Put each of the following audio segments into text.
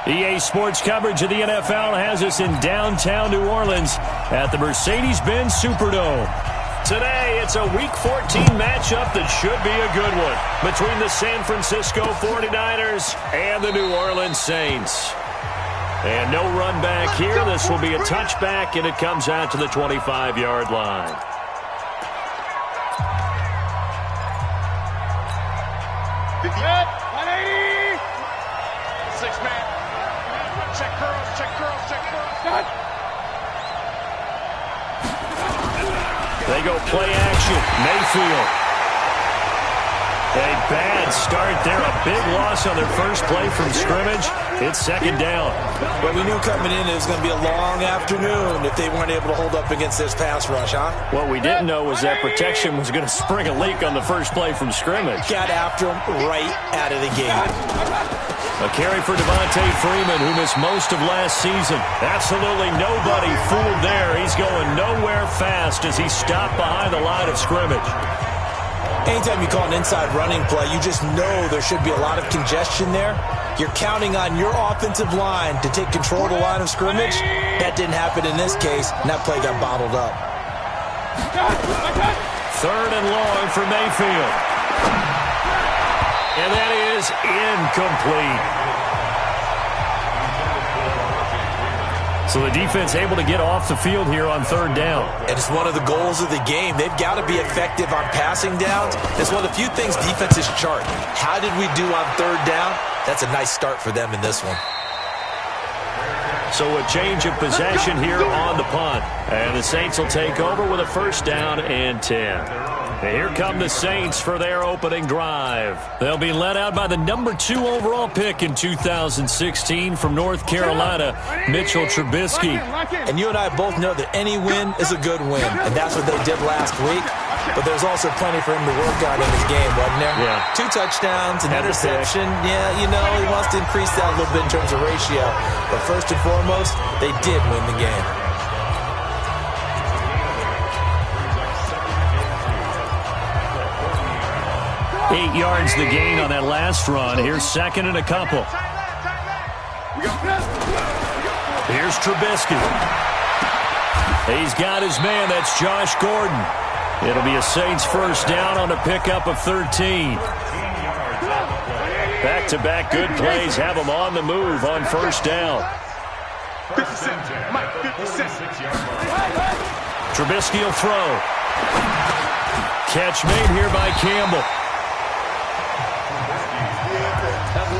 EA Sports coverage of the NFL has us in downtown New Orleans at the Mercedes-Benz Superdome. Today, it's a Week 14 matchup that should be a good one between the San Francisco 49ers and the New Orleans Saints. And no run back here. This will be a touchback, and it comes out to the 25-yard line. They go play action. Mayfield. A bad start there. A big loss on their first play from scrimmage. It's second down. Well, we knew coming in it was going to be a long afternoon if they weren't able to hold up against this pass rush, huh? What we didn't know was that protection was going to spring a leak on the first play from scrimmage. Got after him right out of the gate. A carry for Devontae Freeman, who missed most of last season. Absolutely nobody fooled there. He's going nowhere fast as he stopped behind the line of scrimmage. Anytime you call an inside running play, you just know there should be a lot of congestion there. You're counting on your offensive line to take control of the line of scrimmage. That didn't happen in this case, and that play got bottled up. Third and long for Mayfield. And that is incomplete. So the defense able to get off the field here on third down. And it's one of the goals of the game. They've got to be effective on passing downs. It's one of the few things defenses chart. How did we do on third down? That's a nice start for them in this one. So a change of possession here on the punt. And the Saints will take over with a first down and 10. And here come the Saints for their opening drive. They'll be led out by the number 2 overall pick in 2016 from North Carolina, Mitchell Trubisky. And you and I both know that any win is a good win, and that's what they did last week. But there's also plenty for him to work on in his game, wasn't there? Yeah. 2 touchdowns, an interception. Yeah, you know, he wants to increase that a little bit in terms of ratio. But first and foremost, they did win the game. Eight yards the gain on that last run. Here's second and a couple. Here's Trubisky. He's got his man. That's Josh Gordon. It'll be a Saints first down on a pickup of 13. Back-to-back good plays have them on the move on first down. Trubisky will throw. Catch made here by Campbell.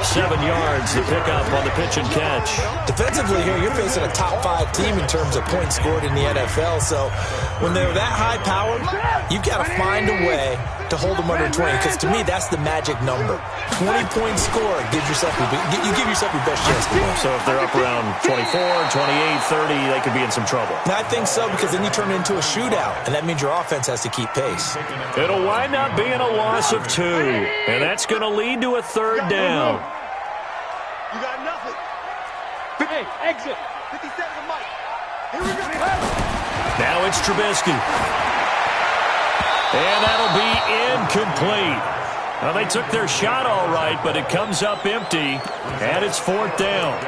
7 yards, the pickup on the pitch and catch. Defensively here, you're facing a top 5 team in terms of points scored in the NFL. So when they're that high powered, you've got to find a way to hold them under 20. Because to me, that's the magic number. 20-point score gives yourself you give yourself your best chance to win. So if they're up around 24, 28, 30, they could be in some trouble. And I think so, because then you turn it into a shootout, and that means your offense has to keep pace. It'll wind up being a loss of 2, and that's going to lead to a third down. You got nothing. Hey, exit. 57 to Mike. Here we go. Now it's Trubisky. And that'll be incomplete. Well, they took their shot all right, but it comes up empty, and it's fourth down.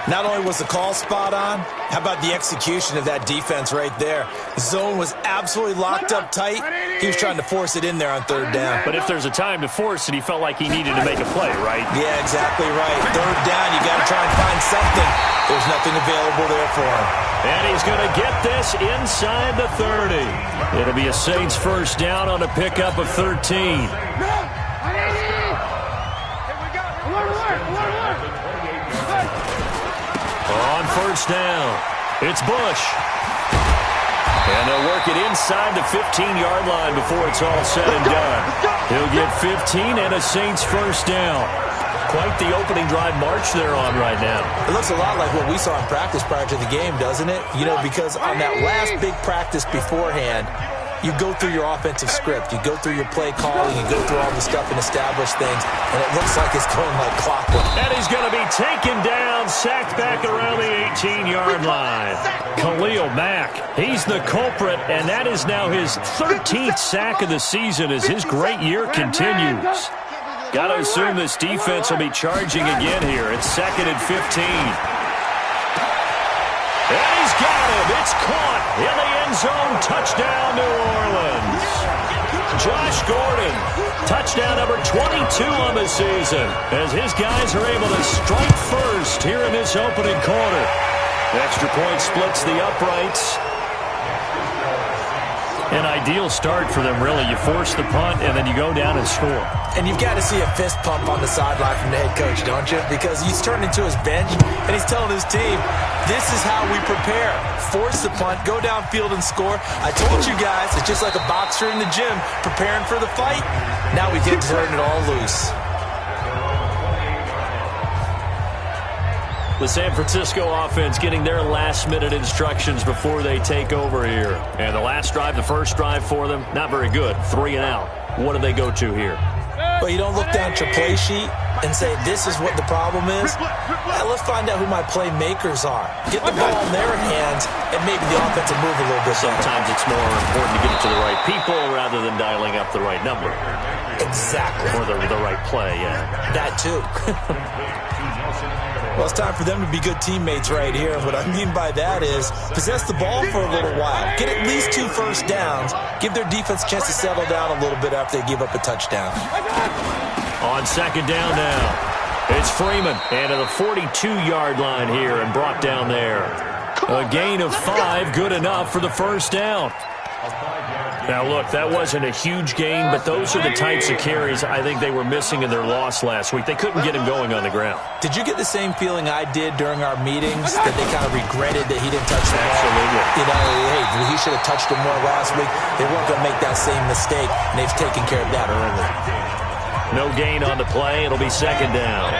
Not only was the call spot on, how about the execution of that defense right there? The zone was absolutely locked up tight. He was trying to force it in there on third down. But if there's a time to force it, he felt like he needed to make a play, right? Yeah, exactly right. Third down, you got to try and find something. There's nothing available there for him. And he's going to get this inside the 30. It'll be a Saints first down on a pickup of 13. On first down, it's Bush. And they'll work it inside the 15-yard line before it's all said and done. He'll get 15 and a Saints first down. Quite the opening drive march they're on right now. It looks a lot like what we saw in practice prior to the game, doesn't it? You know, because on that last big practice beforehand, you go through your offensive script. You go through your play calling. You go through all the stuff and establish things. And it looks like it's going like clockwork. And he's going to be taken down, sacked back around the 18-yard line. Khalil Mack, he's the culprit, and that is now his 13th sack of the season as his great year continues. Got to assume this defense will be charging again here. It's 2nd and 15. And he's got him. It's caught in the end zone. Touchdown, New Orleans. Josh Gordon, touchdown number 22 on the season, as his guys are able to strike first here in this opening quarter. Extra point splits the uprights. An ideal start for them, really. You force the punt, and then you go down and score. And you've got to see a fist pump on the sideline from the head coach, don't you? Because he's turned into his bench, and he's telling his team, this is how we prepare. Force the punt, go downfield and score. I told you guys, it's just like a boxer in the gym preparing for the fight. Now we get to turn it all loose. The San Francisco offense getting their last-minute instructions before they take over here. And the last drive, the first drive for them, not very good. 3 and out. What do they go to here? Well, you don't look down at your play sheet and say, this is what the problem is. Let's find out who my playmakers are. Get the ball in their hands, and maybe the offense will move a little bit. Sometimes it's more important to get it to the right people rather than dialing up the right number. Exactly. Or the right play, yeah. That too. Well, it's time for them to be good teammates right here. What I mean by that is possess the ball for a little while. Get at least 2 first downs. Give their defense a chance to settle down a little bit after they give up a touchdown. On 2nd down now, it's Freeman. And to the 42-yard line here and brought down there. A gain of 5, good enough for the first down. Now, look, that wasn't a huge gain, but those are the types of carries I think they were missing in their loss last week. They couldn't get him going on the ground. Did you get the same feeling I did during our meetings, that they kind of regretted that he didn't touch the ball? Absolutely. You know, hey, he should have touched him more last week. They weren't going to make that same mistake, and they've taken care of that early. No gain on the play. It'll be 2nd down.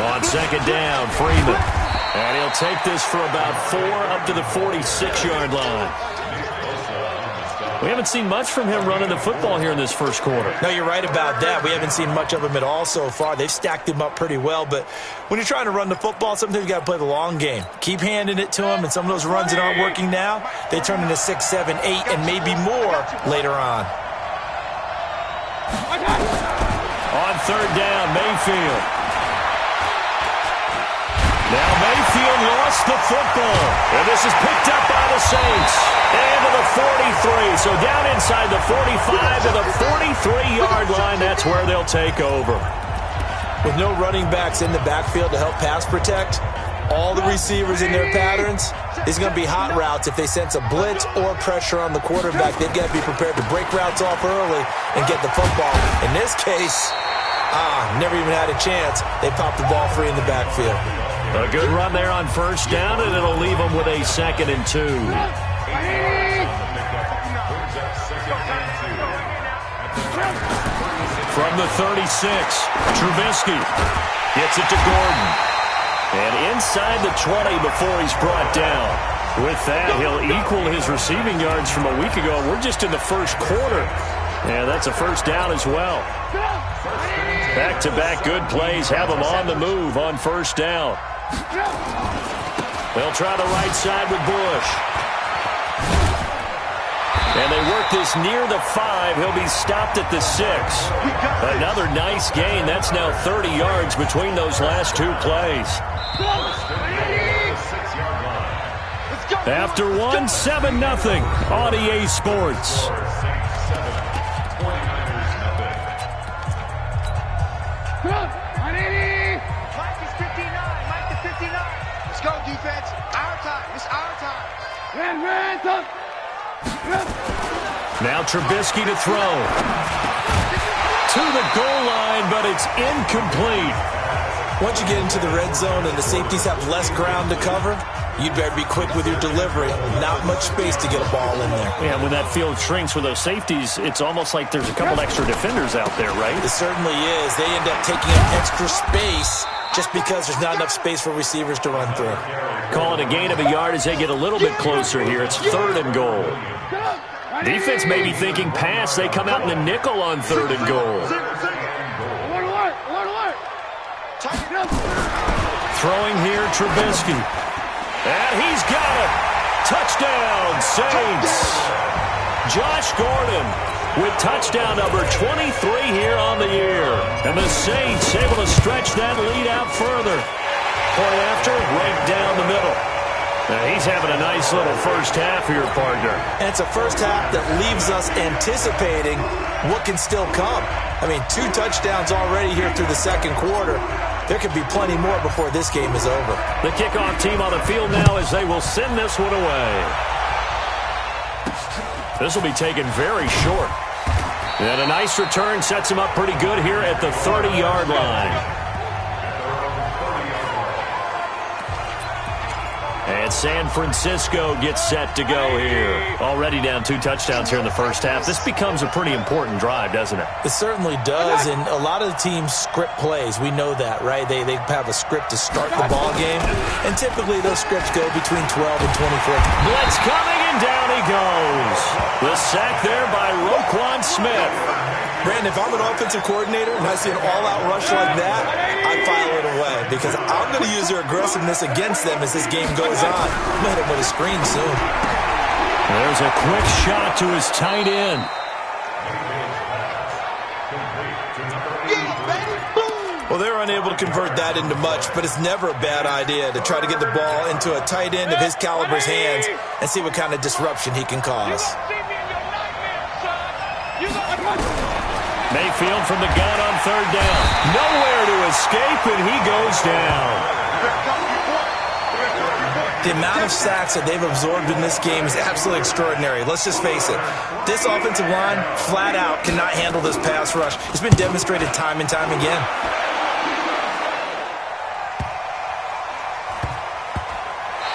On 2nd down, Freeman. And he'll take this for about 4 up to the 46-yard line. We haven't seen much from him running the football here in this first quarter. No, you're right about that. We haven't seen much of him at all so far. They've stacked him up pretty well, but when you're trying to run the football, sometimes you got to play the long game. Keep handing it to him, and some of those runs that aren't working now, they turn into 6, 7, 8, and maybe more later on. On 3rd down, Mayfield. Now Mayfield lost the football, and this is picked up by the Saints. And to the 43, so down inside the 45 to the 43-yard line, that's where they'll take over. With no running backs in the backfield to help pass protect, all the receivers in their patterns, these are going to be hot routes. If they sense a blitz or pressure on the quarterback, they've got to be prepared to break routes off early and get the football. In this case, never even had a chance. They popped the ball free in the backfield. A good run there on 1st down, and it'll leave them with a 2nd and 2. From the 36, Trubisky gets it to Gordon. And inside the 20 before he's brought down. With that, he'll equal his receiving yards from a week ago. We're just in the first quarter. And that's a 1st down as well. Back-to-back good plays have them on the move on 1st down. They'll try the right side with Bush. And they work this near the 5. He'll be stopped at the 6. Another nice gain. That's now 30 yards between those last 2 plays. After 1, 7-0 on EA Sports. Defense, our time. It's our time. Now Trubisky to throw. To the goal line, but it's incomplete. Once you get into the red zone and the safeties have less ground to cover, you'd better be quick with your delivery. Not much space to get a ball in there. Yeah, when that field shrinks with those safeties, it's almost like there's a couple extra defenders out there, right? It certainly is. They end up taking up extra space just because there's not enough space for receivers to run through. Call it a gain of a yard as they get a little bit closer here. It's 3rd and goal. Defense may be thinking pass. They come out in the nickel on 3rd and goal. Throwing here, Trubisky. And he's got it. Touchdown, Saints. Josh Gordon with touchdown number 23 here on the year. And the Saints able to stretch that lead out further. Point after, right down the middle. Now he's having a nice little first half here, partner. And it's a first half that leaves us anticipating what can still come. I mean, 2 touchdowns already here through the second quarter. There could be plenty more before this game is over. The kickoff team on the field now as they will send this one away. This will be taken very short. And a nice return sets him up pretty good here at the 30-yard line. And San Francisco gets set to go here. Already down 2 touchdowns here in the first half. This becomes a pretty important drive, doesn't it? It certainly does, and a lot of the teams script plays. We know that, right? They have a script to start the ball game, and typically those scripts go between 12 and 24. Blitz coming, and down he goes. The sack there by Roquan Smith. Brandon, if I'm an offensive coordinator and I see an all-out rush like that, I file it away because I'm going to use their aggressiveness against them as this game goes on. I'm going to hit him with a screen soon. There's a quick shot to his tight end. Well, they're unable to convert that into much, but it's never a bad idea to try to get the ball into a tight end of his caliber's hands and see what kind of disruption he can cause. Mayfield from the gun on third down. Nowhere to escape, and he goes down. The amount of sacks that they've absorbed in this game is absolutely extraordinary. Let's just face it. This offensive line, flat out, cannot handle this pass rush. It's been demonstrated time and time again.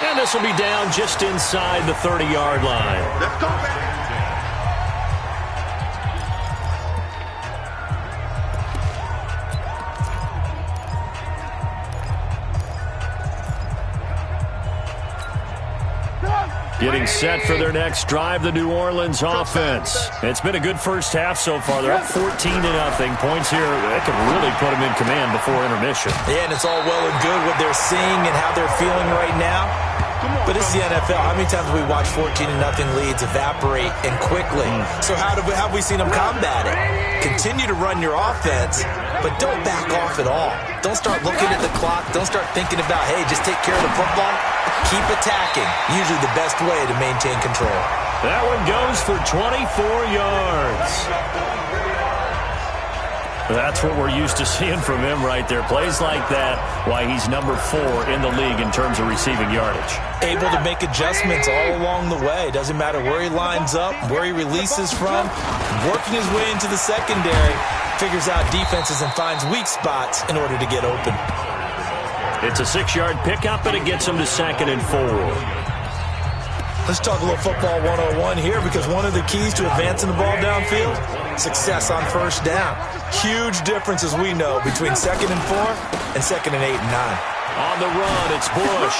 And this will be down just inside the 30-yard line. Let's go, baby. Getting set for their next drive, the New Orleans offense. It's been a good first half so far. They're up 14-0. Points here, that could really put them in command before intermission. Yeah, and it's all well and good what they're seeing and how they're feeling right now. But it's the NFL. How many times have we watched 14-0 leads evaporate and quickly? So how have we seen them combat it? Continue to run your offense, but don't back off at all. Don't start looking at the clock. Don't start thinking about, hey, just take care of the football. Keep attacking. Usually the best way to maintain control. That one goes for 24 yards. That's what we're used to seeing from him right there. Plays like that, why he's number 4 in the league in terms of receiving yardage. Able to make adjustments all along the way. Doesn't matter where he lines up, where he releases from. Working his way into the secondary. Figures out defenses and finds weak spots in order to get open. It's a 6-yard pickup, and it gets him to 2nd and 4. Let's talk a little football 101 here because one of the keys to advancing the ball downfield, success on first down. Huge difference, as we know, between 2nd and 4 and 2nd and 8 and 9. On the run, it's Bush.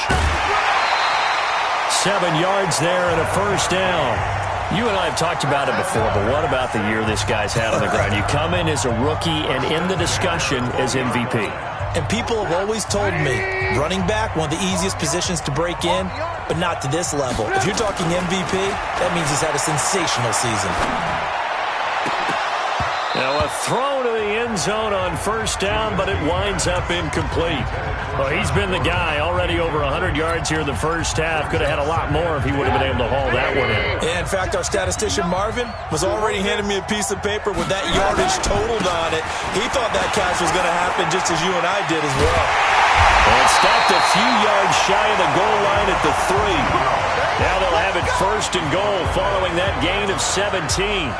7 yards there and a first down. You and I have talked about it before, but what about the year this guy's had on the ground? You come in as a rookie and in the discussion as MVP. And people have always told me, running back, one of the easiest positions to break in, but not to this level. If you're talking MVP, that means he's had a sensational season. Now a throw to the end zone on first down, but it winds up incomplete. Well, he's been the guy already over 100 yards here in the first half. Could have had a lot more if he would have been able to haul that one in. Yeah, in fact, our statistician Marvin was already handing me a piece of paper with that yardage totaled on it. He thought that catch was going to happen just as you and I did as well. And stopped a few yards shy of the goal line at the 3. Now they'll have it 1st and goal following that gain of 17.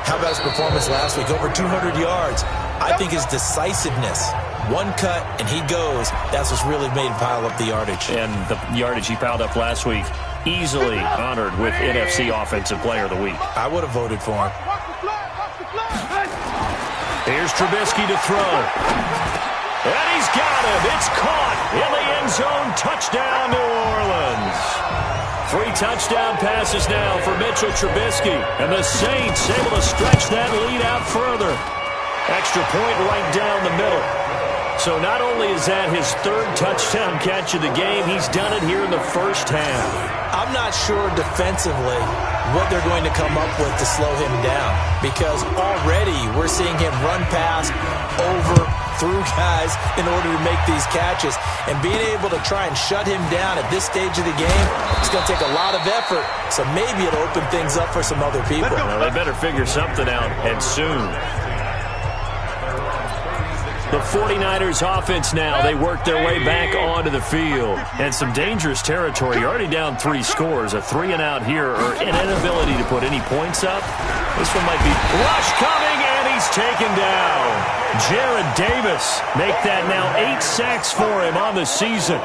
How about his performance last week? Over 200 yards. I think his decisiveness, one cut and he goes, that's what's really made him pile up the yardage. And the yardage he piled up last week, easily honored with NFC Offensive Player of the Week. I would have voted for him. Here's Trubisky to throw. And he's got him. It's caught in the end zone. Touchdown, New Orleans. 3 touchdown passes now for Mitchell Trubisky. And the Saints able to stretch that lead out further. Extra point right down the middle. So not only is that his third touchdown catch of the game, he's done it here in the first half. I'm not sure defensively what they're going to come up with to slow him down, because already we're seeing him run past, over, through guys in order to make these catches. And being able to try and shut him down at this stage of the game, it's going to take a lot of effort. So maybe it'll open things up for some other people. Well, they better figure something out, and soon. The 49ers offense now, they work their way back onto the field. And some dangerous territory. You're already down 3 scores. A 3-and-out here, or an inability to put any points up. This one might be rush coming, and he's taken down. Jared Davis make that now 8 sacks for him on the season.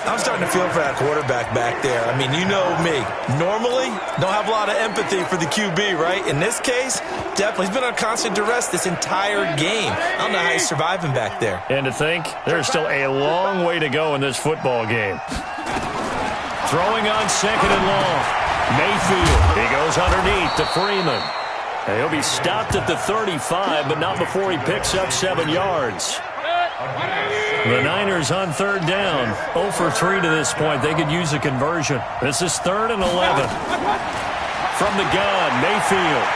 I'm starting to feel for that quarterback back there. I mean, you know me. Normally, don't have a lot of empathy for the QB, right? In this case, definitely. He's been on constant duress this entire game. I don't know how he's surviving back there. And to think, there's still a long way to go in this football game. Throwing on 2nd and long. Mayfield, he goes underneath to Freeman. And he'll be stopped at the 35, but not before he picks up 7 yards. The Niners on 3rd down. 0 for 3 to this point. They could use a conversion. This is 3rd and 11. From the gun, Mayfield.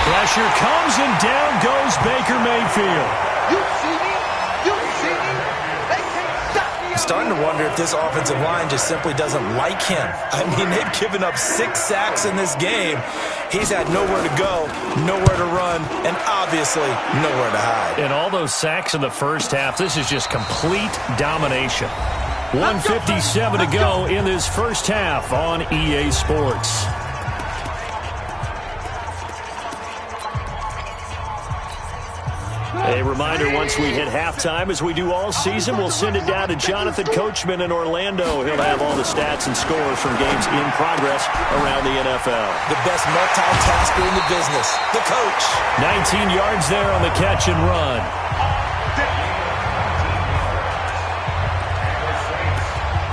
Pressure comes, and down goes Baker Mayfield. You see me? You see me? They can't stop me. I'm starting to wonder if this offensive line just simply doesn't like him. I mean, they've given up 6 sacks in this game. He's had nowhere to go, nowhere to run, and obviously nowhere to hide. And all those sacks in the first half, this is just complete domination. 1:57 to go in this first half on EA Sports. A reminder, once we hit halftime, as we do all season, we'll send it down to Jonathan Coachman in Orlando. He'll have all the stats and scores from games in progress around the NFL. The best multitasker in the business, the coach. 19 yards there on the catch and run.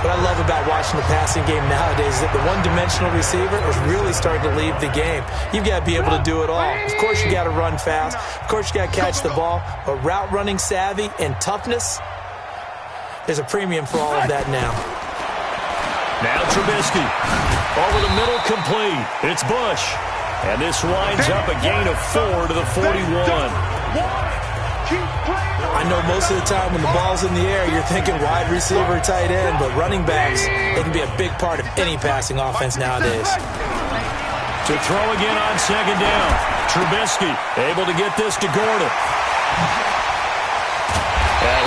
What I love about watching the passing game nowadays is that the one-dimensional receiver is really starting to leave the game. You've got to be able to do it all. Of course, you got to run fast. Of course, you got to catch the ball. But route running savvy and toughness, there's a premium for all of that now. Now Trubisky. Over the middle, complete. It's Bush. And this winds up a gain of 4 to the 41. I know most of the time when the ball's in the air, you're thinking wide receiver, tight end, but running backs, they can be a big part of any passing offense nowadays. To throw again on 2nd down. Trubisky able to get this to Gordon.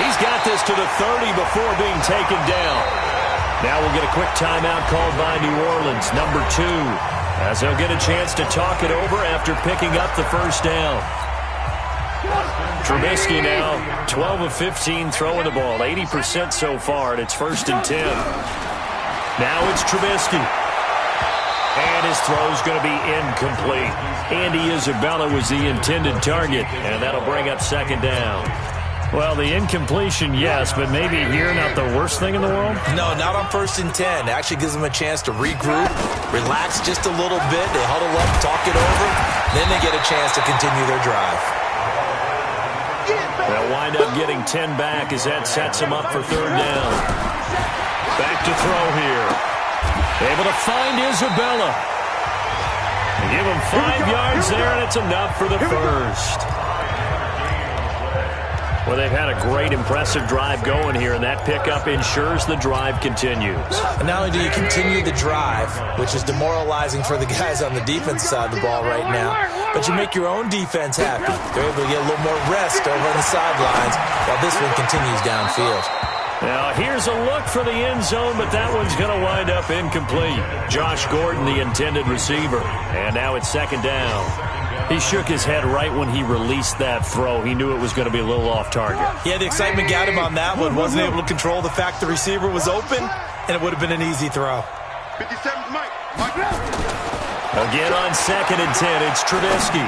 He's got this to the 30 before being taken down. Now we'll get a quick timeout called by New Orleans, number 2, as they'll get a chance to talk it over after picking up the first down. Trubisky now 12 of 15 throwing the ball, 80% so far, and it's 1st and 10. Now it's Trubisky. And his throw's going to be incomplete. Andy Isabella was the intended target, and that'll bring up 2nd down. Well, the incompletion, yes, but maybe here not the worst thing in the world? No, not on 1st and 10. It actually gives them a chance to regroup, relax just a little bit. They huddle up, talk it over, then they get a chance to continue their drive. They'll wind up getting 10 back as that sets them up for 3rd down. Back to throw here. Able to find Isabella. Give him 5 yards there, and it's enough for the first. Well, they've had a great, impressive drive going here, and that pickup ensures the drive continues. And not only do you continue the drive, which is demoralizing for the guys on the defensive side of the ball right now, but you make your own defense happy. They're able to get a little more rest over on the sidelines while this one continues downfield. Now, here's a look for the end zone, but that one's going to wind up incomplete. Josh Gordon, the intended receiver. And now it's 2nd down. He shook his head right when he released that throw. He knew it was going to be a little off target. Yeah, the excitement got him on that one. Wasn't able to control the fact the receiver was open, and it would have been an easy throw. 57's Mike. Again on 2nd and 10, it's Trubisky.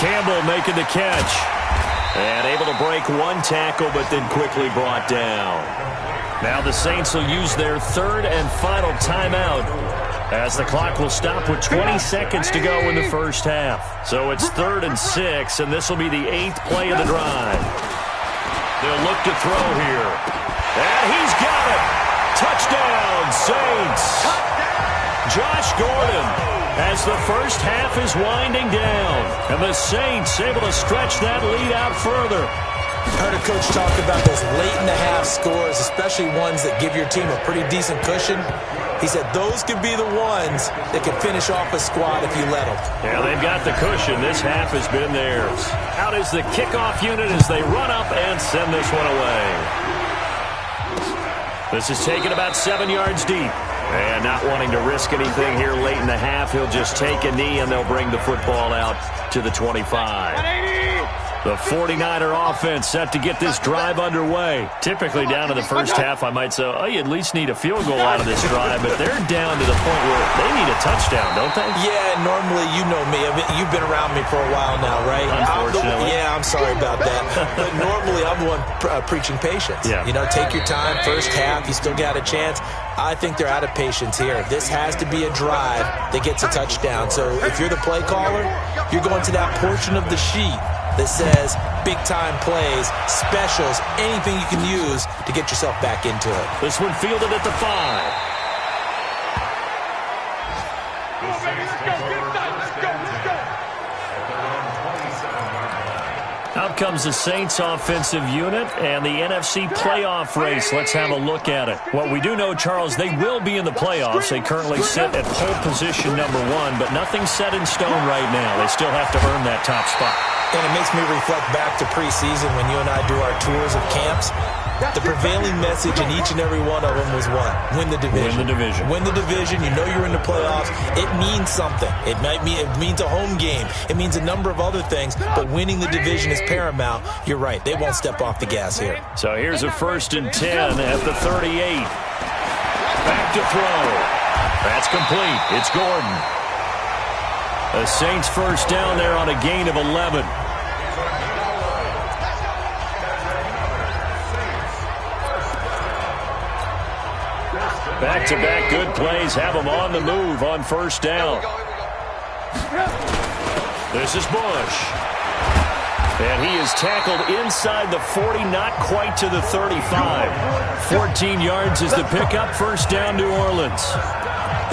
Campbell making the catch. And able to break one tackle, but then quickly brought down. Now the Saints will use their 3rd and final timeout as the clock will stop with 20 seconds to go in the first half. So it's 3rd and 6, and this will be the 8th play of the drive. They'll look to throw here. And he's got it. Touchdown, Saints. Josh Gordon, as the first half is winding down, and the Saints able to stretch that lead out further. I heard a coach talk about those late-in-the-half scores, especially ones that give your team a pretty decent cushion. He said those could be the ones that can finish off a squad if you let them. Yeah, they've got the cushion. This half has been theirs. Out is the kickoff unit as they run up and send this one away. This is taken about 7 yards deep. And not wanting to risk anything here late in the half, he'll just take a knee and they'll bring the football out to the 25. The 49er offense set to get this drive underway. Typically down to the first half, I might say, oh, you at least need a field goal out of this drive, but they're down to the point where they need a touchdown, don't they? Yeah, normally, you know me. I mean, you've been around me for a while now, right? Unfortunately. I'm sorry about that. But normally, I'm the one preaching patience. Yeah. You know, take your time. First half, you still got a chance. I think they're out of patience here. This has to be a drive that gets a touchdown. So if you're the play caller, you're going to that portion of the sheet that says big-time plays, specials, anything you can use to get yourself back into it. This one fielded at the 5. Out comes the Saints offensive unit and the NFC playoff race. Let's have a look at it. What we do know, Charles, they will be in the playoffs. They currently sit at pole position number 1, but nothing's set in stone right now. They still have to earn that top spot. And it makes me reflect back to preseason when you and I do our tours of camps. The prevailing message in each and every one of them was what? Win the division. Win the division. Win the division. You know you're in the playoffs. It means something. It means a home game. It means a number of other things, but winning the division is paramount. You're right. They won't step off the gas here. So here's a 1st and 10 at the 38. Back to throw. That's complete. It's Gordon. The Saints first down there on a gain of 11. Back-to-back good plays have them on the move on first down. This is Bush. And he is tackled inside the 40, not quite to the 35. 14 yards is the pickup, first down, New Orleans.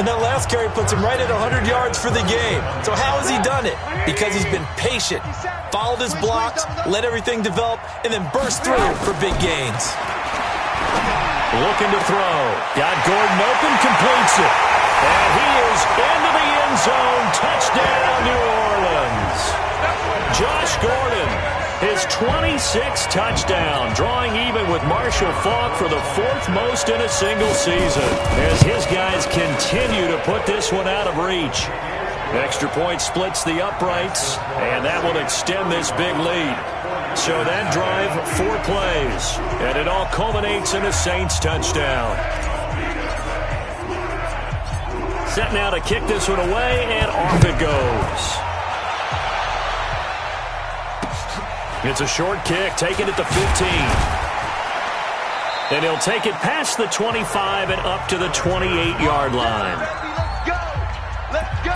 And that last carry puts him right at 100 yards for the game. So how has he done it? Because he's been patient, followed his blocks, let everything develop, and then burst through for big gains. Looking to throw. Got Gordon open, completes it. And he is into the end zone. Touchdown, New Orleans. Josh Gordon, his 26th touchdown, drawing even with Marshall Faulk for the 4th most in a single season, as his guys continue to put this one out of reach. Extra point splits the uprights, and that will extend this big lead. So that drive, 4 plays, and it all culminates in a Saints touchdown. Set now to kick this one away, and off it goes. It's a short kick, taken at the 15. And he'll take it past the 25 and up to the 28-yard line. Let's go!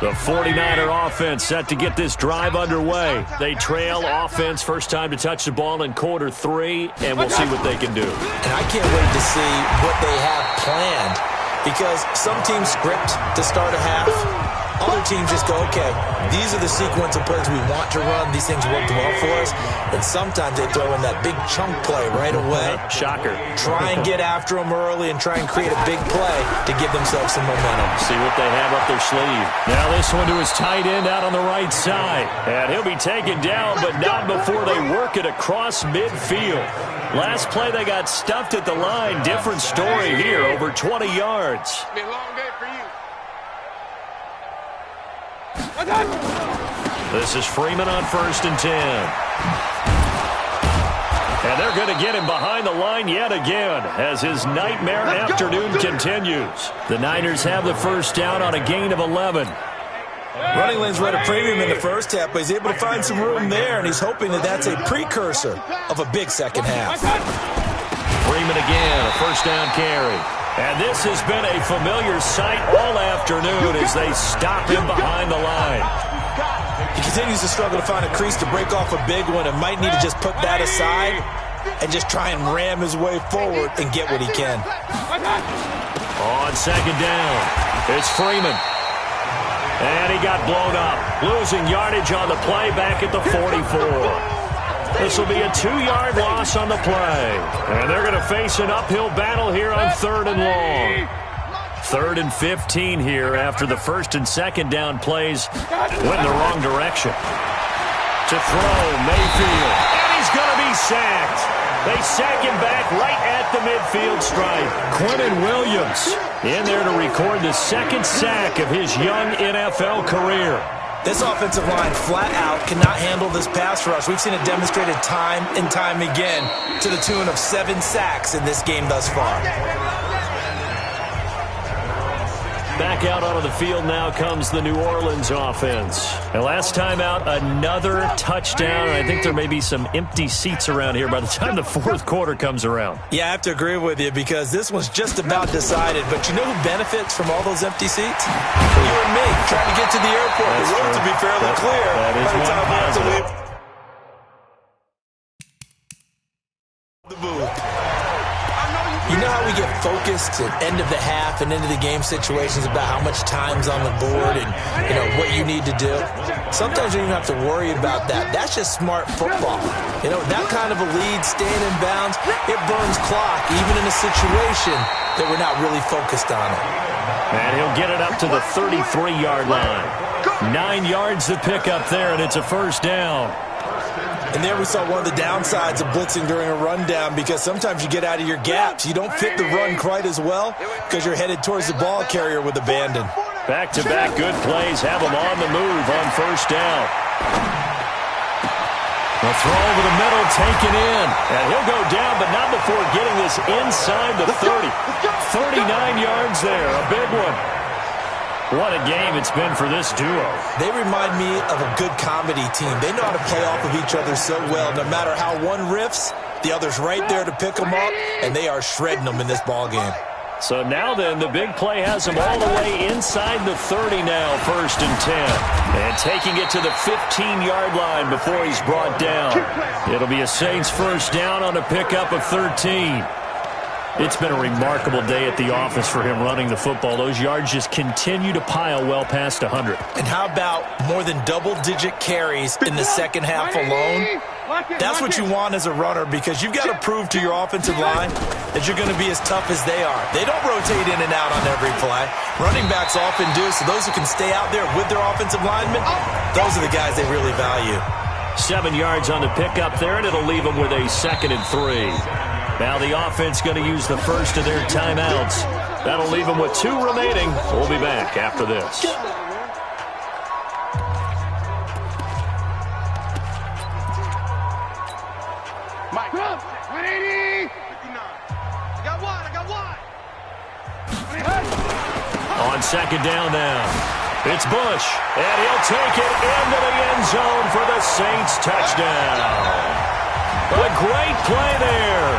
The 49er offense set to get this drive underway. They trail offense, first time to touch the ball in quarter 3, and we'll see what they can do. And I can't wait to see what they have planned, because some teams script to start a half. Other teams just go, okay, these are the sequence of plays we want to run. These things worked well for us. And sometimes they throw in that big chunk play right away. Shocker. Try and get after them early and try and create a big play to give themselves some momentum. See what they have up their sleeve. Now this one to his tight end out on the right side. And he'll be taken down, but not before they work it across midfield. Last play they got stuffed at the line. Different story here, over 20 yards. Be a long day for you. This is Freeman on 1st and 10. And they're going to get him behind the line yet again as his nightmare afternoon continues. The Niners have the first down on a gain of 11. Running lanes run a premium in the first half, but he's able to find some room there, and he's hoping that that's a precursor of a big second half. Freeman again, a first down carry. And this has been a familiar sight all afternoon as they stop him behind the line. He continues to struggle to find a crease to break off a big one and might need to just put that aside and just try and ram his way forward and get what he can. On second down, it's Freeman. And he got blown up, losing yardage on the play back at the 44. This will be a 2-yard loss on the play. And they're going to face an uphill battle here on 3rd and long. 3rd and 15 here after the first and second down plays went in the wrong direction. To throw, Mayfield. And he's going to be sacked. They sack him back right at the midfield stripe. Quinnen Williams in there to record the second sack of his young NFL career. This offensive line flat out cannot handle this pass rush. We've seen it demonstrated time and time again to the tune of 7 sacks in this game thus far. Back out onto the field now comes the New Orleans offense. And last time out, another touchdown. I think there may be some empty seats around here by the time the fourth quarter comes around. Yeah, I have to agree with you because this one's just about decided. But you know who benefits from all those empty seats? You and me, trying to get to the airport. The road to be fairly clear that is by the time we have to leave. You know how we get focused at end of the half and into the game situations about how much time's on the board and, you know, what you need to do? Sometimes you don't even have to worry about that. That's just smart football. You know, that kind of a lead, staying in bounds, it burns clock, even in a situation that we're not really focused on it. And he'll get it up to the 33-yard line. 9 yards to pick up there, and it's a first down. And there we saw one of the downsides of blitzing during a rundown because sometimes you get out of your gaps. You don't fit the run quite as well because you're headed towards the ball carrier with abandon. Back-to-back good plays have him on the move on first down. A throw over the middle, taken in. And he'll go down, but not before getting this inside the 30. 39 yards there, a big one. What a game it's been for this duo. They remind me of a good comedy team. They know how to play off of each other so well. No matter how one riffs, the other's right there to pick them up, and they are shredding them in this ball game. So now then, the big play has him all the way inside the 30 now, 1st and 10. And taking it to the 15-yard line before he's brought down. It'll be a Saints first down on a pickup of 13. It's been a remarkable day at the office for him running the football. Those yards just continue to pile well past 100. And how about more than double-digit carries in the second half alone? That's what you want as a runner because you've got to prove to your offensive line that you're going to be as tough as they are. They don't rotate in and out on every play. Running backs often do, so those who can stay out there with their offensive linemen, those are the guys they really value. 7 yards on the pickup there, and it'll leave them with a 2nd and 3. Now the offense going to use the first of their timeouts. That'll leave them with 2 remaining. We'll be back after this. Mike, 180. 59. I got one. On second down now, it's Bush, and he'll take it into the end zone for the Saints touchdown. A great play there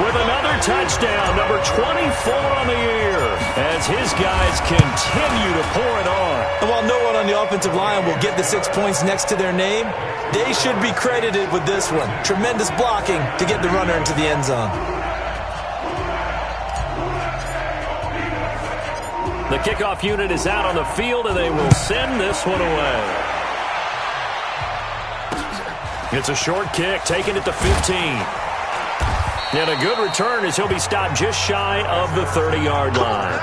with another touchdown, number 24 on the year, as his guys continue to pour it on. And while no one on the offensive line will get the 6 points next to their name, they should be credited with this one. Tremendous blocking to get the runner into the end zone. The kickoff unit is out on the field, and they will send this one away. It's a short kick, taken at the 15. And a good return as he'll be stopped just shy of the 30-yard line.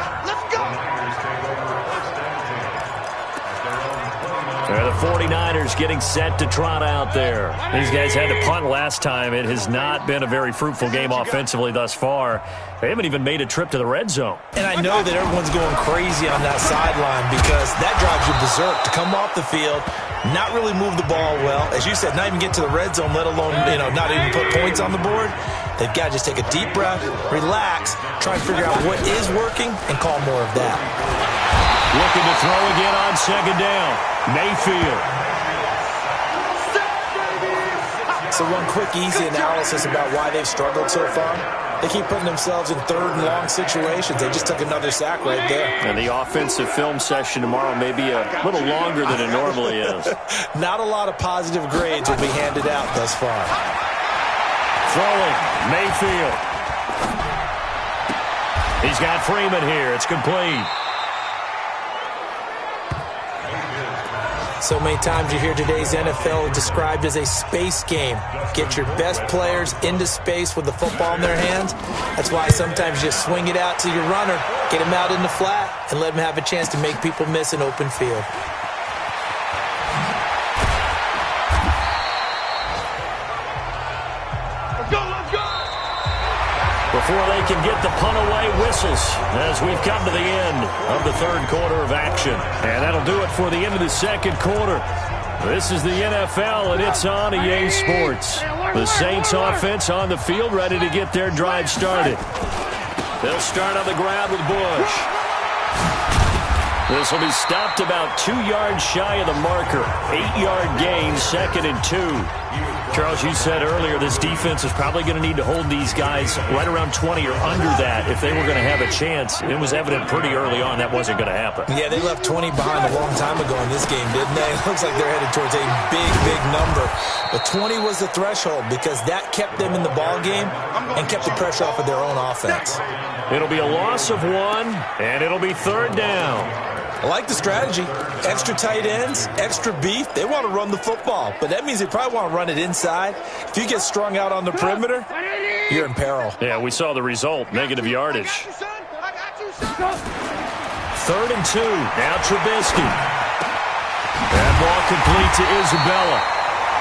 The 49ers getting set to trot out there. These guys had to punt last time. It has not been a very fruitful game offensively thus far. They haven't even made a trip to the red zone. And I know that everyone's going crazy on that sideline because that drives you berserk to come off the field, not really move the ball well. As you said, not even get to the red zone, let alone, not even put points on the board. They've got to just take a deep breath, relax, try and figure out what is working, and call more of that. Looking to throw again on second down. Mayfield. So one quick, easy analysis about why they've struggled so far. They keep putting themselves in third and long situations. They just took another sack right there. And the offensive film session tomorrow may be a little longer than it normally is. Not a lot of positive grades will be handed out thus far. Throwing, Mayfield. He's got Freeman here. It's complete. So many times you hear today's NFL described as a space game. Get your best players into space with the football in their hands. That's why sometimes you just swing it out to your runner, get him out in the flat, and let him have a chance to make people miss an open field. Let's go, let's go! Before they can get the punt away, whistles as we've come to the end of the third quarter of action. And that'll do it for the end of the second quarter. This is the NFL, and it's on EA Sports. The Saints offense on the field, ready to get their drive started. They'll start on the ground with Bush. This will be stopped about 2 yards shy of the marker. 8-yard gain, 2nd and 2. Charles, you said earlier this defense is probably going to need to hold these guys right around 20 or under that if they were going to have a chance. It was evident pretty early on that wasn't going to happen. Yeah, they left 20 behind a long time ago in this game, didn't they? It looks like they're headed towards a big, big number. But 20 was the threshold because that kept them in the ball game and kept the pressure off of their own offense. It'll be a loss of 1, and it'll be 3rd down. I like the strategy. Extra tight ends, extra beef. They want to run the football, but that means they probably want to run it inside. If you get strung out on the perimeter, you're in peril. Yeah, we saw the result, negative yardage. 3rd and 2. Now Trubisky. That ball complete to Isabella.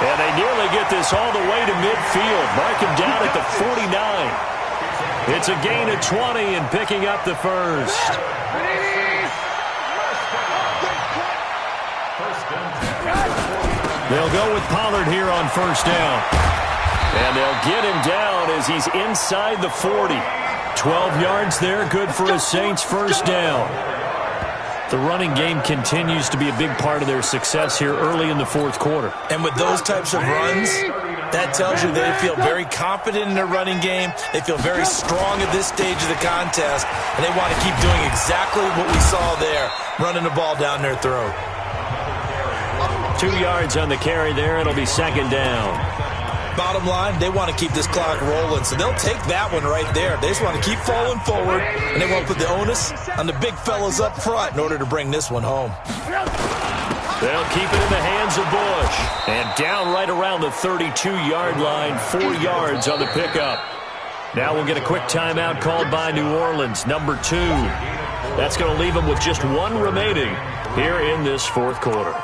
And they nearly get this all the way to midfield. Mark him down at the 49. It's a gain of 20 and picking up the first. They'll go with Pollard here on 1st down. And they'll get him down as he's inside the 40. 12 yards there, good for a Saints 1st down. The running game continues to be a big part of their success here early in the 4th quarter. And with those types of runs, that tells you they feel very confident in their running game. They feel very strong at this stage of the contest, and they want to keep doing exactly what we saw there, running the ball down their throat. 2 yards on the carry there. It'll be 2nd down. Bottom line, they want to keep this clock rolling, so they'll take that one right there. They just want to keep falling forward, and they want to put the onus on the big fellas up front in order to bring this one home. They'll keep it in the hands of Bush. And down right around the 32-yard line, 4 yards on the pickup. Now we'll get a quick timeout called by New Orleans, number 2. That's going to leave them with just 1 remaining here in this 4th quarter.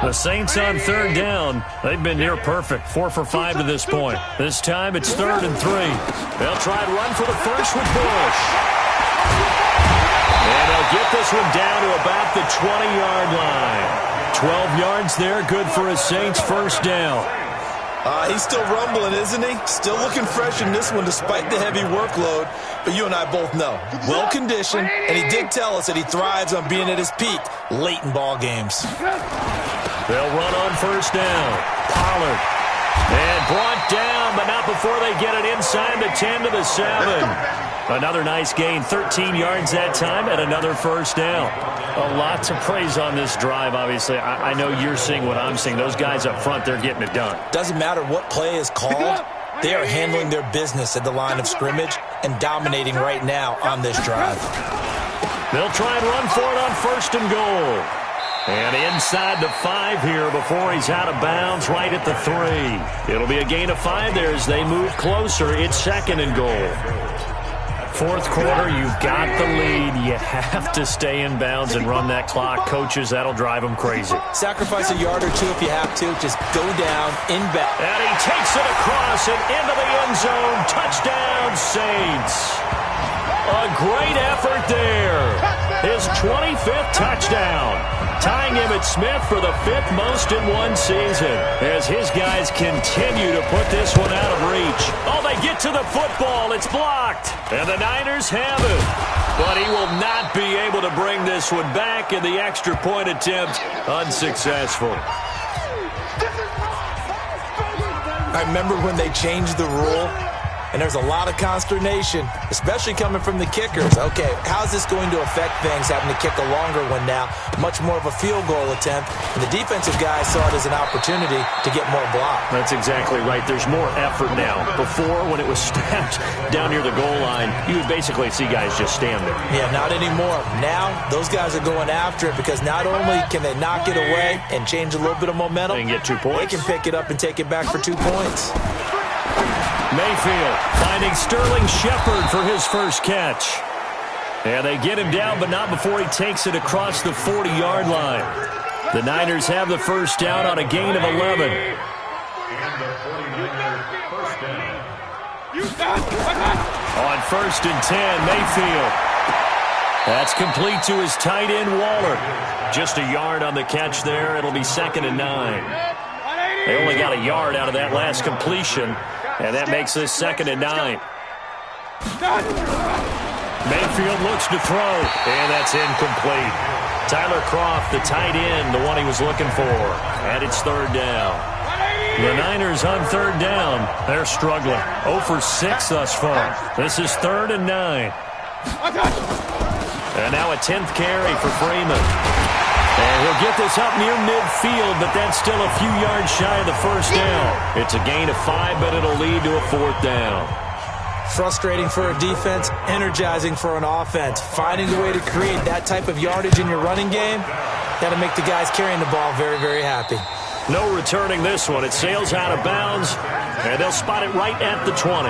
The Saints on 3rd down. They've been near perfect, 4 for 5 to this point. This time it's 3rd and 3. They'll try and run for the first with Bush. And they'll get this one down to about the 20-yard line. 12 yards there, good for a Saints 1st down. He's still rumbling, isn't he? Still looking fresh in this one despite the heavy workload. But you and I both know, well-conditioned, and he did tell us that he thrives on being at his peak late in ball games. They'll run on 1st down. Pollard. And brought down, but not before they get it inside the 10 to the 7. Another nice gain, 13 yards that time, and another 1st down. A lot to praise on this drive, obviously. I know you're seeing what I'm seeing. Those guys up front, they're getting it done. Doesn't matter what play is called. They are handling their business at the line of scrimmage and dominating right now on this drive. They'll try and run for it on 1st and goal. And inside the 5 here before he's out of bounds, right at the 3. It'll be a gain of 5 there as they move closer. It's 2nd and goal. 4th quarter, you've got the lead. You have to stay in bounds and run that clock. Coaches, that'll drive them crazy. Sacrifice a yard or 2 if you have to. Just go down, in bounds. And he takes it across and into the end zone. Touchdown, Saints. A great effort there. His 25th touchdown. Tying Emmitt Smith for the 5th most in one season as his guys continue to put this one out of reach. Oh, they get to the football. It's blocked. And the Niners have it. But he will not be able to bring this one back, and the extra point attempt unsuccessful. I remember when they changed the rule, and there's a lot of consternation, especially coming from the kickers. Okay, how's this going to affect things, having to kick a longer one now, much more of a field goal attempt, and the defensive guys saw it as an opportunity to get more block. That's exactly right. There's more effort now. Before, when it was snapped down near the goal line, you would basically see guys just stand there. Yeah, not anymore. Now, those guys are going after it because not only can they knock it away and change a little bit of momentum, they can get 2 points. They can pick it up and take it back for 2 points. Mayfield finding Sterling Shepard for his first catch. And they get him down, but not before he takes it across the 40-yard line. The Niners have the first down on a gain of 11. On 1st and 10, Mayfield. That's complete to his tight end, Waller. Just a yard on the catch there. It'll be 2nd and 9. They only got a yard out of that last completion, and that makes this 2nd and 9. Mayfield looks to throw, and that's incomplete. Tyler Kroft, the tight end, the one he was looking for, and it's 3rd down. The Niners on 3rd down. They're struggling. 0 for 6 thus far. This is 3rd and 9. And now a 10th carry for Freeman. And he'll get this up near midfield, but that's still a few yards shy of the first down. It's a gain of 5, but it'll lead to a 4th down. Frustrating for a defense, energizing for an offense. Finding a way to create that type of yardage in your running game, that'll make the guys carrying the ball very, very happy. No returning this one. It sails out of bounds, and they'll spot it right at the 20.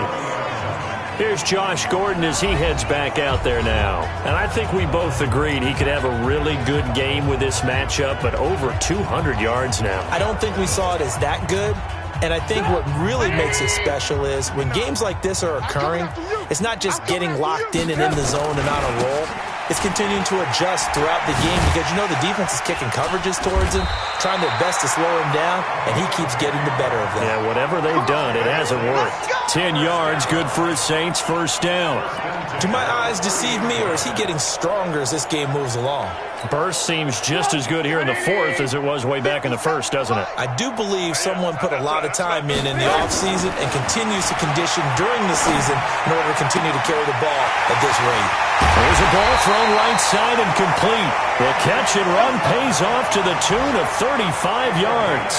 Here's Josh Gordon as he heads back out there now. And I think we both agreed he could have a really good game with this matchup, but over 200 yards now. I don't think we saw it as that good. And I think what really makes it special is when games like this are occurring, it's not just getting locked in and in the zone and on a roll. It's continuing to adjust throughout the game because, you know, the defense is kicking coverages towards him, trying their best to slow him down, and he keeps getting the better of them. Yeah, whatever they've done, it hasn't worked. 10 yards, good for his Saints, first down. Do my eyes deceive me, or is he getting stronger as this game moves along? Burst seems just as good here in the 4th as it was way back in the 1st, doesn't it? I do believe someone put a lot of time in the offseason and continues to condition during the season in order to continue to carry the ball at this rate. There's a ball thrown right side and complete. The catch and run pays off to the tune of 35 yards.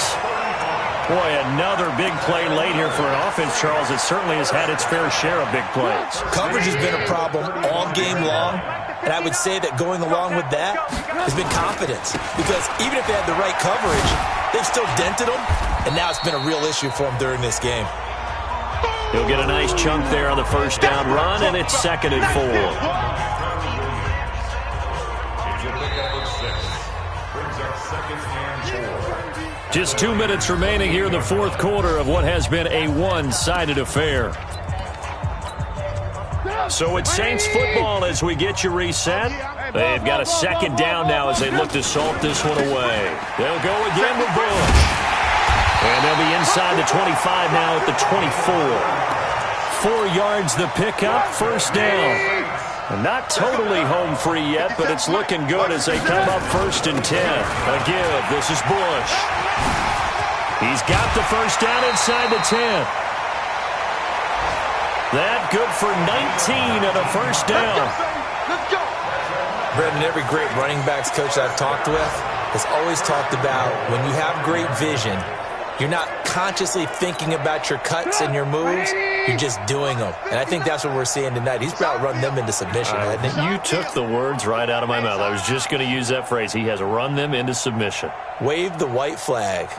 Boy, another big play late here for an offense, Charles. It certainly has had its fair share of big plays. Coverage has been a problem all game long, and I would say that going along with that has been confidence. Because even if they had the right coverage, they've still dented them, and now it's been a real issue for them during this game. He'll get a nice chunk there on the first down run, and it's 2nd and 4. Just 2 minutes remaining here in the 4th quarter of what has been a one-sided affair. So it's Saints football as we get you reset. They've got a 2nd down now as they look to salt this one away. They'll go again with Bush. And they'll be inside the 25 now at the 24. 4 yards the pickup, first down. Not totally home free yet, but it's looking good as they come up 1st and 10. A give, this is Bush. He's got the first down inside the 10. That good for 19 and a first down. Let's go. Brendan, every great running backs coach I've talked with has always talked about when you have great vision, you're not consciously thinking about your cuts and your moves. You're just doing them. And I think that's what we're seeing tonight. He's about run them into submission, hasn't he? You took the words right out of my mouth. I was just going to use that phrase. He has run them into submission. Wave the white flag.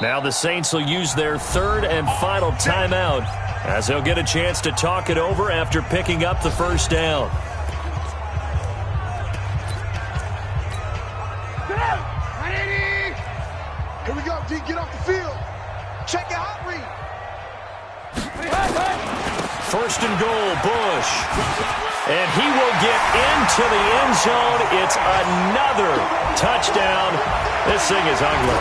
Now the Saints will use their 3rd and final timeout as they'll get a chance to talk it over after picking up the first down. Here we go, D. Get off the field. Check your hot read. 1st and goal, Bush. And he will get into the end zone. It's another touchdown. This thing is ugly.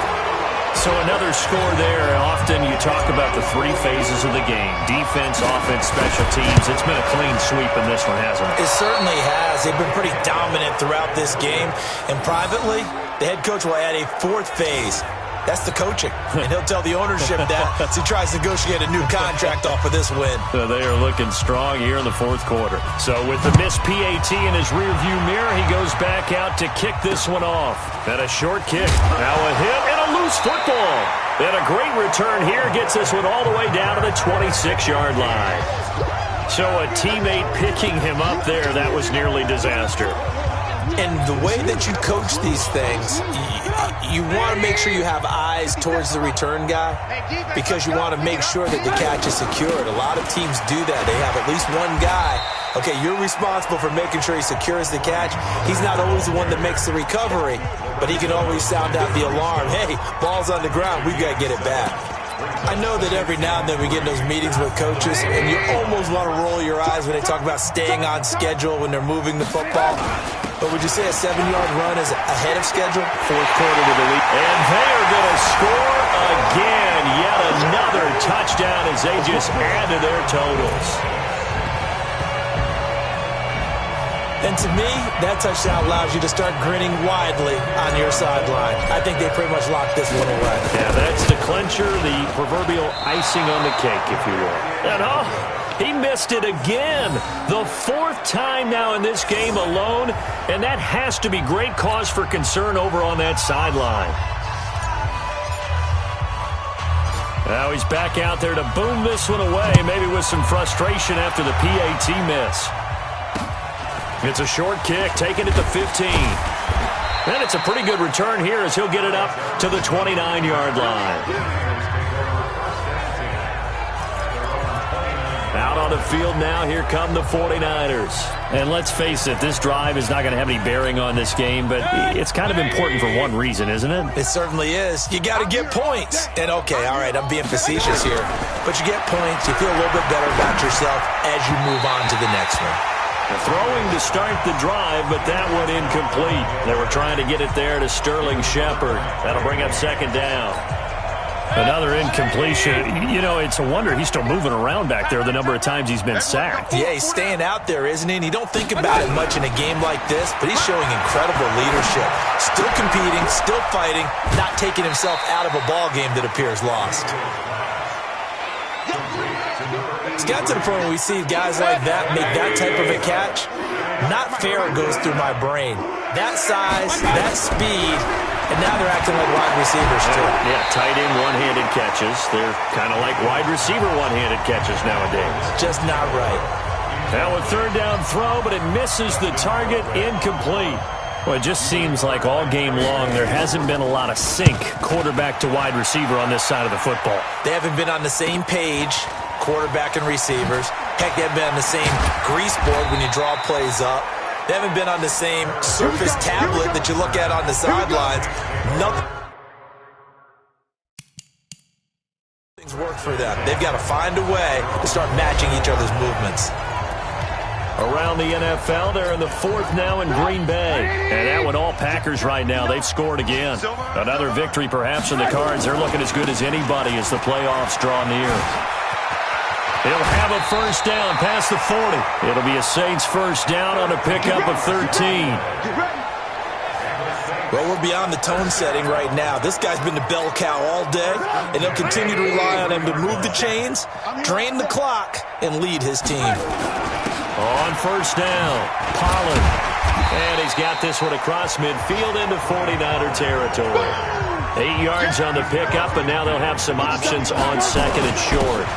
So another score there. Often you talk about the three phases of the game. Defense, offense, special teams. It's been a clean sweep in this one, hasn't it? It certainly has. They've been pretty dominant throughout this game. And privately, the head coach will add a fourth phase. That's the coaching. And he'll tell the ownership that as he tries to negotiate a new contract off of this win. So they are looking strong here in the fourth quarter. So with the missed PAT in his rearview mirror, he goes back out to kick this one off. And a short kick. Now a hit and a loose football. And a great return here gets this one all the way down to the 26-yard line. So a teammate picking him up there, that was nearly disaster. And the way that you coach these things, you want to make sure you have eyes towards the return guy because you want to make sure that the catch is secured. A lot of teams do that. They have at least one guy. Okay, you're responsible for making sure he secures the catch. He's not always the one that makes the recovery, but he can always sound out the alarm. Hey, ball's on the ground. We've got to get it back. I know that every now and then we get in those meetings with coaches, and you almost want to roll your eyes when they talk about staying on schedule when they're moving the football. But would you say a 7-yard run is ahead of schedule? Fourth quarter to the lead. And they are going to score again. Yet another touchdown as they just add to their totals. And to me, that touchdown allows you to start grinning widely on your sideline. I think they pretty much locked this one away. Yeah, that's the clincher, the proverbial icing on the cake, if you will. And he missed it again. The fourth time now in this game alone, and that has to be great cause for concern over on that sideline. Now he's back out there to boom this one away, maybe with some frustration after the PAT miss. It's a short kick, taking it to 15. And it's a pretty good return here as he'll get it up to the 29-yard line. Out on the field now, here come the 49ers. And let's face it, this drive is not going to have any bearing on this game, but it's kind of important for one reason, isn't it? It certainly is. You got to get points. And okay, all right, I'm being facetious here, but you get points, you feel a little bit better about yourself as you move on to the next one. Throwing to start the drive, but that one incomplete. They were trying to get it there to Sterling Shepard. That'll bring up second down. Another incompletion. You know, it's a wonder he's still moving around back there the number of times he's been sacked. Yeah, he's staying out there, isn't he? And you don't think about it much in a game like this, but he's showing incredible leadership. Still competing, still fighting, not taking himself out of a ball game that appears lost. It's got to the point where we see guys like that make that type of a catch. Not fair goes through my brain. That size, that speed, and now they're acting like wide receivers too. Yeah, tight end one-handed catches. They're kind of like wide receiver one-handed catches nowadays. Just not right. Now a third down throw, but it misses the target, incomplete. Well, it just seems like all game long there hasn't been a lot of sync quarterback to wide receiver on this side of the football. They haven't been on the same page, quarterback and receivers. Heck, they haven't been on the same grease board when you draw plays up. They haven't been on the same Surface tablet that you look at on the sidelines. Nothing's worked for them. They've got to find a way to start matching each other's movements. Around the NFL, they're in the fourth now in Green Bay. And that one, all Packers right now. They've scored again. Another victory perhaps in the cards. They're looking as good as anybody as the playoffs draw near. He'll have a first down past the 40. It'll be a Saints first down on a pickup of 13. Well, we're beyond the tone setting right now. This guy's been the bell cow all day, and they'll continue to rely on him to move the chains, drain the clock, and lead his team. On first down, Pollard. And he's got this one across midfield into 49er territory. 8 yards on the pickup, and now they'll have some options on second and short.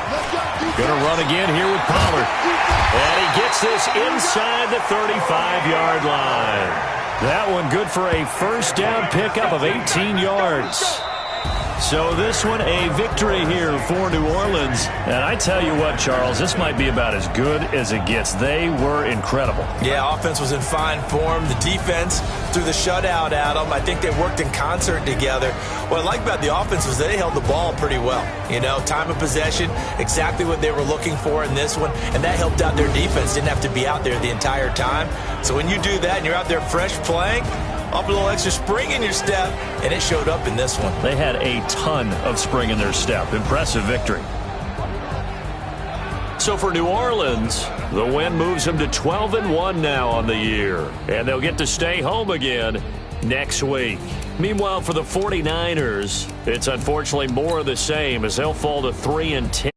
Going to run again here with Pollard. And he gets this inside the 35-yard line. That one good for a first down pickup of 18 yards. So this one a victory here for New Orleans. And I tell you what, Charles, this might be about as good as it gets. They were incredible. Yeah, offense was in fine form. The defense through the shutout, Adam. I think they worked in concert together. What I like about the offense was they held the ball pretty well. You know, time of possession, exactly what they were looking for in this one, and that helped out their defense. Didn't have to be out there the entire time. So when you do that and you're out there fresh playing, up a little extra spring in your step, and it showed up in this one. They had a ton of spring in their step. Impressive victory. So for New Orleans, the win moves them to 12-1 now on the year. And they'll get to stay home again next week. Meanwhile, for the 49ers, it's unfortunately more of the same as they'll fall to 3-10.